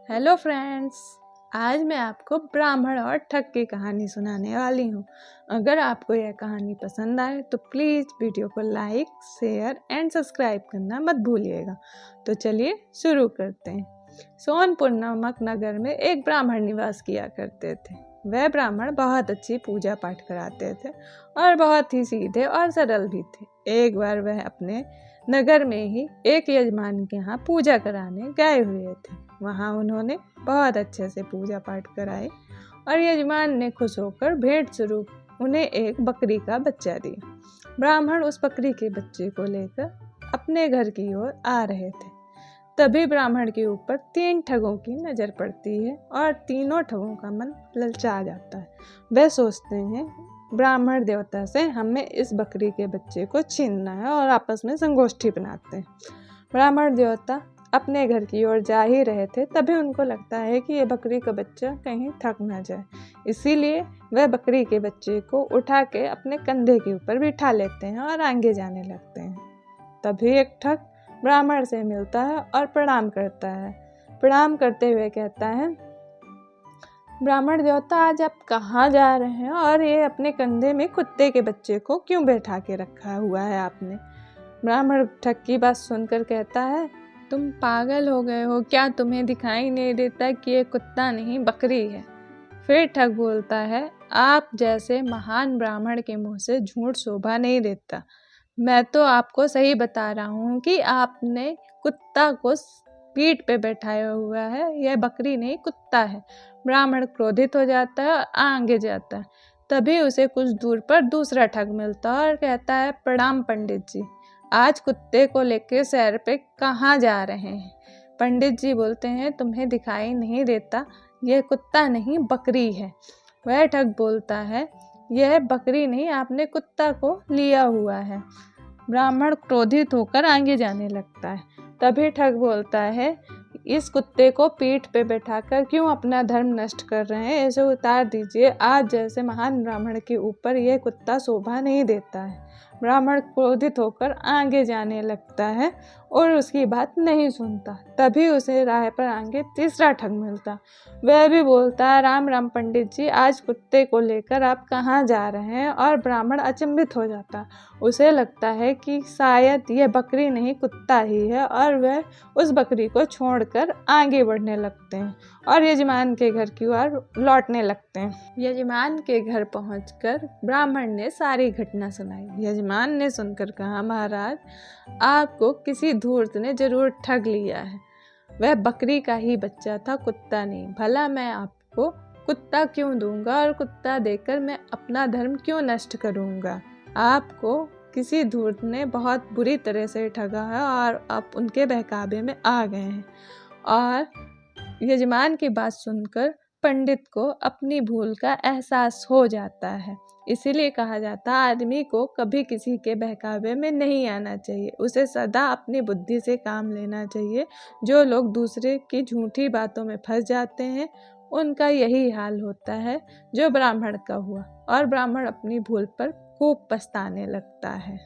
Hello friends, आज मैं आपको ब्राह्मण और ठग की कहानी सुनाने वाली हूँ। अगर आपको यह कहानी पसंद आए तो प्लीज़ वीडियो को लाइक, शेयर एंड सब्सक्राइब करना मत भूलिएगा। तो चलिए शुरू करते हैं। सोनपुर नामक नगर में एक ब्राह्मण निवास किया करते थे। वह ब्राह्मण बहुत अच्छी पूजा पाठ कराते थे और बहुत ही सीधे और सरल भी थे। एक बार वह अपने नगर में ही एक यजमान के यहाँ पूजा कराने गए हुए थे। वहाँ उन्होंने बहुत अच्छे से पूजा पाठ कराई और यजमान ने खुश होकर भेंट स्वरूप उन्हें एक बकरी का बच्चा दिया। ब्राह्मण उस बकरी के बच्चे को लेकर अपने घर की ओर आ रहे थे। तभी ब्राह्मण के ऊपर 3 ठगों की नज़र पड़ती है और तीनों ठगों का मन ललचा जाता है। वे सोचते हैं ब्राह्मण देवता से हमें इस बकरी के बच्चे को छीनना है और आपस में संगोष्ठी बनाते हैं। ब्राह्मण देवता अपने घर की ओर जा ही रहे थे, तभी उनको लगता है कि ये बकरी का बच्चा कहीं थक ना जाए। इसीलिए वह बकरी के बच्चे को उठा के अपने कंधे के ऊपर बिठा लेते हैं और आगे जाने लगते हैं। तभी एक ठग ब्राह्मण से मिलता है और प्रणाम करता है। प्रणाम करते हुए कहता है, ब्राह्मण देवता आज आप कहाँ जा रहे हैं और ये अपने कंधे में कुत्ते के बच्चे को क्यों बैठा के रखा हुआ है आपने? ब्राह्मण ठग की बात सुनकर कहता है, तुम पागल हो गए हो क्या? तुम्हें दिखाई नहीं देता कि ये कुत्ता नहीं बकरी है? फिर ठग बोलता है, आप जैसे महान ब्राह्मण के मुंह से झूठ शोभा नहीं देता। मैं तो आपको सही बता रहा हूँ कि आपने कुत्ता को पीठ पे बैठाया हुआ है। यह बकरी नहीं कुत्ता है। ब्राह्मण क्रोधित हो जाता है और आगे जाता है। तभी उसे कुछ दूर पर दूसरा ठग मिलता है और कहता है, प्रणाम पंडित जी, आज कुत्ते को लेकर सैर पे कहाँ जा रहे हैं? पंडित जी बोलते हैं, तुम्हें दिखाई नहीं देता, यह कुत्ता नहीं बकरी है। वह ठग बोलता है, यह बकरी नहीं, आपने कुत्ता को लिया हुआ है। ब्राह्मण क्रोधित होकर आगे जाने लगता है। तभी ठग बोलता है, इस कुत्ते को पीठ पे बैठाकर क्यों अपना धर्म नष्ट कर रहे हैं? इसे उतार दीजिए। आज जैसे महान ब्राह्मण के ऊपर यह कुत्ता शोभा नहीं देता है। ब्राह्मण क्रोधित होकर आगे जाने लगता है और उसकी बात नहीं सुनता। तभी उसे राह पर आगे तीसरा ठग मिलता। वह भी बोलता है, राम राम पंडित जी, आज कुत्ते को लेकर आप कहाँ जा रहे हैं? और ब्राह्मण अचंभित हो जाता। उसे लगता है कि शायद यह बकरी नहीं कुत्ता ही है और वह उस बकरी को छोड़कर आगे बढ़ने लगते हैं और यजमान के घर की ओर लौटने लगते हैं। यजमान के घर पहुंचकर ब्राह्मण ने सारी घटना सुनाई। यजमान ने सुनकर कहा, महाराज, आपको किसी धूर्त ने जरूर ठग लिया है। वह बकरी का ही बच्चा था, कुत्ता नहीं। भला मैं आपको कुत्ता क्यों दूंगा और कुत्ता देकर मैं अपना धर्म क्यों नष्ट करूंगा? आपको किसी धूर्त ने बहुत बुरी तरह से ठगा है और आप उनके बहकावे में आ गए हैं। और यजमान की बात सुनकर पंडित को अपनी भूल का एहसास हो जाता है। इसीलिए कहा जाता है, आदमी को कभी किसी के बहकावे में नहीं आना चाहिए। उसे सदा अपनी बुद्धि से काम लेना चाहिए। जो लोग दूसरे की झूठी बातों में फंस जाते हैं, उनका यही हाल होता है जो ब्राह्मण का हुआ। और ब्राह्मण अपनी भूल पर खूब पछताने लगता है।